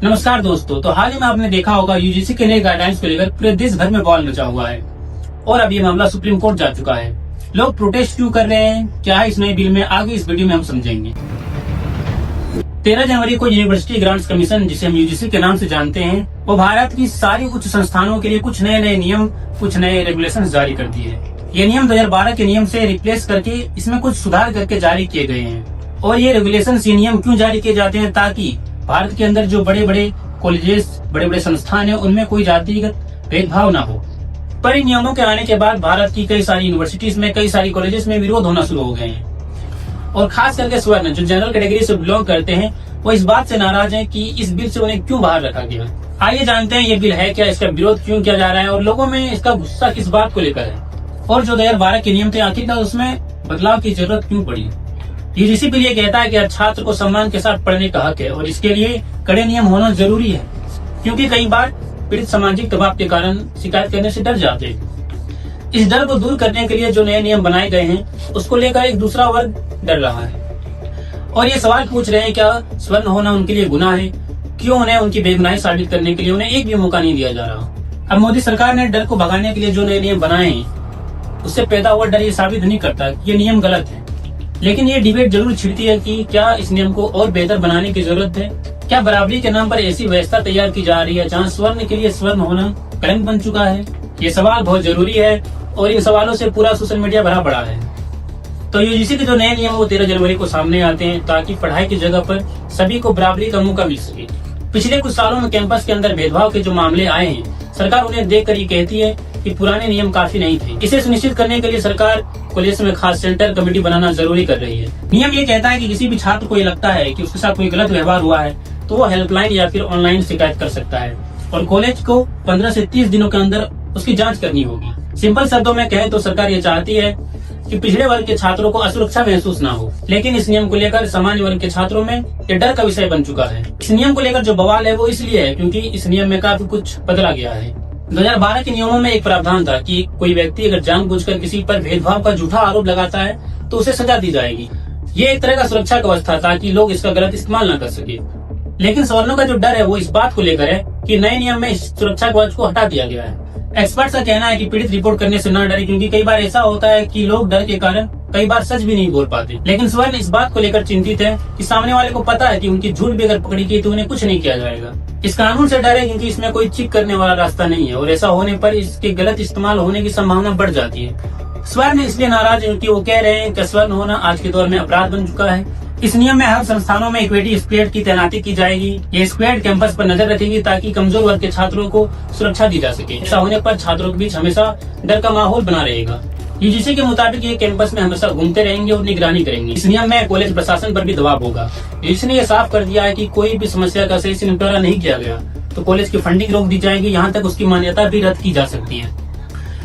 नमस्कार दोस्तों, तो हाल ही में आपने देखा होगा यूजीसी के नए गाइडलाइंस को लेकर पूरे देश भर में बवाल मचा हुआ है और अब ये मामला सुप्रीम कोर्ट जा चुका है। लोग प्रोटेस्ट क्यों कर रहे हैं, क्या है इस नए बिल में, आगे इस वीडियो में हम समझेंगे। 13 जनवरी को यूनिवर्सिटी ग्रांट्स कमीशन, जिसे हम यूजीसी के नाम से जानते हैं, वो भारत की सारी उच्च संस्थानों के लिए कुछ नए नियम, कुछ नए रेगुलेशन जारी कर दिए हैं। ये नियम 2012 के नियम से रिप्लेस करके इसमें कुछ सुधार करके जारी किए गए हैं। और ये रेगुलेशन, ये नियम क्यों जारी किए जाते हैं, ताकि भारत के अंदर जो बड़े बड़े कॉलेजेस, बड़े बड़े संस्थान है, उनमें कोई जातिगत भेदभाव ना हो। पर इन नियमों के आने के बाद भारत की कई सारी यूनिवर्सिटीज में, कई सारी कॉलेजेस में विरोध होना शुरू हो गए हैं। और खास करके स्वर्ण, जो जनरल कैटेगरी से बिलोंग करते हैं, वो इस बात से नाराज हैं कि इस बिल से उन्हें क्यों बाहर रखा गया। आइए जानते हैं ये बिल है क्या, इसका विरोध क्यों किया जा रहा है और लोगों में इसका गुस्सा किस बात को लेकर है, और जो 2012 के नियम थे आखिरकार उसमें बदलाव की जरूरत क्यों पड़ी। यूजीसी बिल ये कहता है कि हर छात्र को सम्मान के साथ पढ़ने का हक है और इसके लिए कड़े नियम होना जरूरी है, क्योंकि कई बार पीड़ित सामाजिक दबाव के कारण शिकायत करने से डर जाते हैं। इस डर को दूर करने के लिए जो नए नियम बनाए गए हैं, उसको लेकर एक दूसरा वर्ग डर रहा है और ये सवाल पूछ रहे हैं, क्या स्वर्ण होना उनके लिए गुनाह है? क्यों उन्हें उनकी बेगुनाही साबित करने के लिए उन्हें एक भी मौका नहीं दिया जा रहा। अब मोदी सरकार ने डर को भगाने के लिए जो नए नियम बनाए हैं, उससे पैदा हुआ डर ये साबित नहीं करता कि ये नियम गलत है, लेकिन ये डिबेट जरूर छिड़ती है कि क्या इस नियम को और बेहतर बनाने की जरूरत है। क्या बराबरी के नाम पर ऐसी व्यवस्था तैयार की जा रही है जहां स्वर्ण के लिए स्वर्ण होना कलंक बन चुका है? ये सवाल बहुत जरूरी है और इन सवालों से पूरा सोशल मीडिया भरा पड़ा है। तो यूजीसी के जो नए नियम वो 13 जनवरी को सामने आते हैं, ताकि पढ़ाई की जगह पर सभी को बराबरी का मौका मिल सके। पिछले कुछ सालों में कैंपस के अंदर भेदभाव के जो मामले आए हैं, सरकार उन्हें देखकर ये कहती है कि पुराने नियम काफी नहीं थे। इसे सुनिश्चित करने के लिए सरकार कॉलेज में खास सेंटर कमेटी बनाना जरूरी कर रही है। नियम ये कहता है कि किसी भी छात्र को ये लगता है कि उसके साथ कोई गलत व्यवहार हुआ है, तो वो हेल्पलाइन या फिर ऑनलाइन शिकायत कर सकता है और कॉलेज को 15 से 30 दिनों के अंदर उसकी जांच करनी होगी। सिंपल शब्दों में कहें तो सरकार ये चाहती है कि पिछड़े वर्ग के छात्रों को असुरक्षा महसूस ना हो, लेकिन इस नियम को लेकर सामान्य वर्ग के छात्रों में ये डर का विषय बन चुका है। इस नियम को लेकर जो बवाल है वो इसलिए है क्योंकि इस नियम में काफी कुछ बदला गया है। 2012 के नियमों में एक प्रावधान था कि कोई व्यक्ति अगर जानबूझकर किसी पर भेदभाव का झूठा आरोप लगाता है तो उसे सजा दी जाएगी। ये एक तरह का सुरक्षा कवच था ताकि लोग इसका गलत इस्तेमाल न कर सके। लेकिन सवर्णों का जो डर है वो इस बात को लेकर है कि नए नियम में इस सुरक्षा कवच को हटा दिया गया है। एक्सपर्ट का कहना है कि पीड़ित रिपोर्ट करने से न डरे, क्योंकि कई बार ऐसा होता है कि लोग डर के कारण कई बार सच भी नहीं बोल पाते। लेकिन स्वर्ण इस बात को लेकर चिंतित है कि सामने वाले को पता है कि उनकी झूठ भी अगर पकड़ी गई तो उन्हें कुछ नहीं किया जाएगा। इस कानून से डर है क्योंकि इसमें कोई चीक करने वाला रास्ता नहीं है और ऐसा होने पर इसके गलत इस्तेमाल होने की संभावना बढ़ जाती है। स्वर्ण इसलिए नाराज है कि वो कह रहे हैं कि स्वर्ण होना आज के दौर में अपराध बन चुका है। इस नियम में हर संस्थानों में इक्विटी स्क्वाड की तैनाती की जाएगी। ये स्क्वाड कैंपस पर नजर रखेगी ताकि कमजोर वर्ग के छात्रों को सुरक्षा दी जा सके। ऐसा होने पर छात्रों के बीच हमेशा डर का माहौल बना रहेगा। यूजीसी के मुताबिक ये कैंपस में हमेशा घूमते रहेंगे और निगरानी करेंगे। इस नियम में कॉलेज प्रशासन पर भी दबाव होगा। यूजीसी ने यह साफ कर दिया है कि कोई भी समस्या का सही से निपटारा नहीं किया गया तो कॉलेज की फंडिंग रोक दी जाएगी, यहाँ तक उसकी मान्यता भी रद्द की जा सकती है।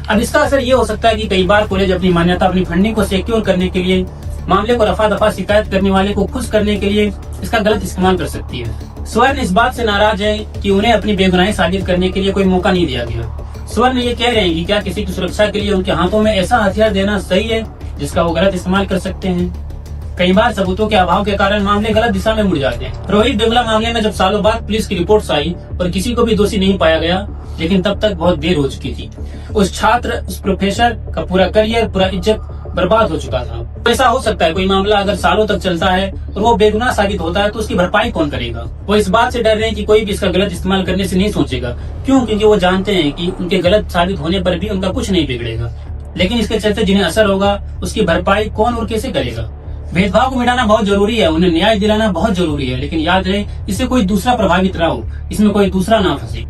अब इसका असर ये हो सकता है कि कई बार कॉलेज अपनी मान्यता, अपनी फंडिंग को सिक्योर करने के लिए, मामले को रफा दफा शिकायत करने वाले को खुश करने के लिए इसका गलत इस्तेमाल कर सकती है। स्वर्ण इस बात से नाराज है कि उन्हें अपनी बेगुनाही साबित करने के लिए कोई मौका नहीं दिया गया। स्वर्ण ये कह रहे हैं कि क्या किसी की सुरक्षा के लिए उनके हाथों में ऐसा हथियार देना सही है जिसका वो गलत इस्तेमाल कर सकते हैं। कई बार सबूतों के अभाव के कारण मामले गलत दिशा में मुड़ जाते हैं। रोहित बेगला मामले में जब सालों बाद पुलिस की रिपोर्ट आई और किसी को भी दोषी नहीं पाया गया, लेकिन तब तक बहुत देर हो चुकी थी। उस छात्र, उस प्रोफेसर का पूरा करियर, पूरा इज्जत बर्बाद हो चुका था। ऐसा हो सकता है कोई मामला अगर सालों तक चलता है और वो बेगुनाह साबित होता है तो उसकी भरपाई कौन करेगा? वो इस बात से डर रहे हैं कि कोई भी इसका गलत इस्तेमाल करने से नहीं सोचेगा। क्यों? क्योंकि वो जानते हैं कि उनके गलत साबित होने पर भी उनका कुछ नहीं बिगड़ेगा, लेकिन इसके चलते जिन्हें असर होगा उसकी भरपाई कौन और कैसे करेगा? भेदभाव को मिटाना बहुत जरूरी है, उन्हें न्याय दिलाना बहुत जरूरी है, लेकिन याद रहे इससे कोई दूसरा प्रभावित ना हो, इसमें कोई दूसरा ना फंसे।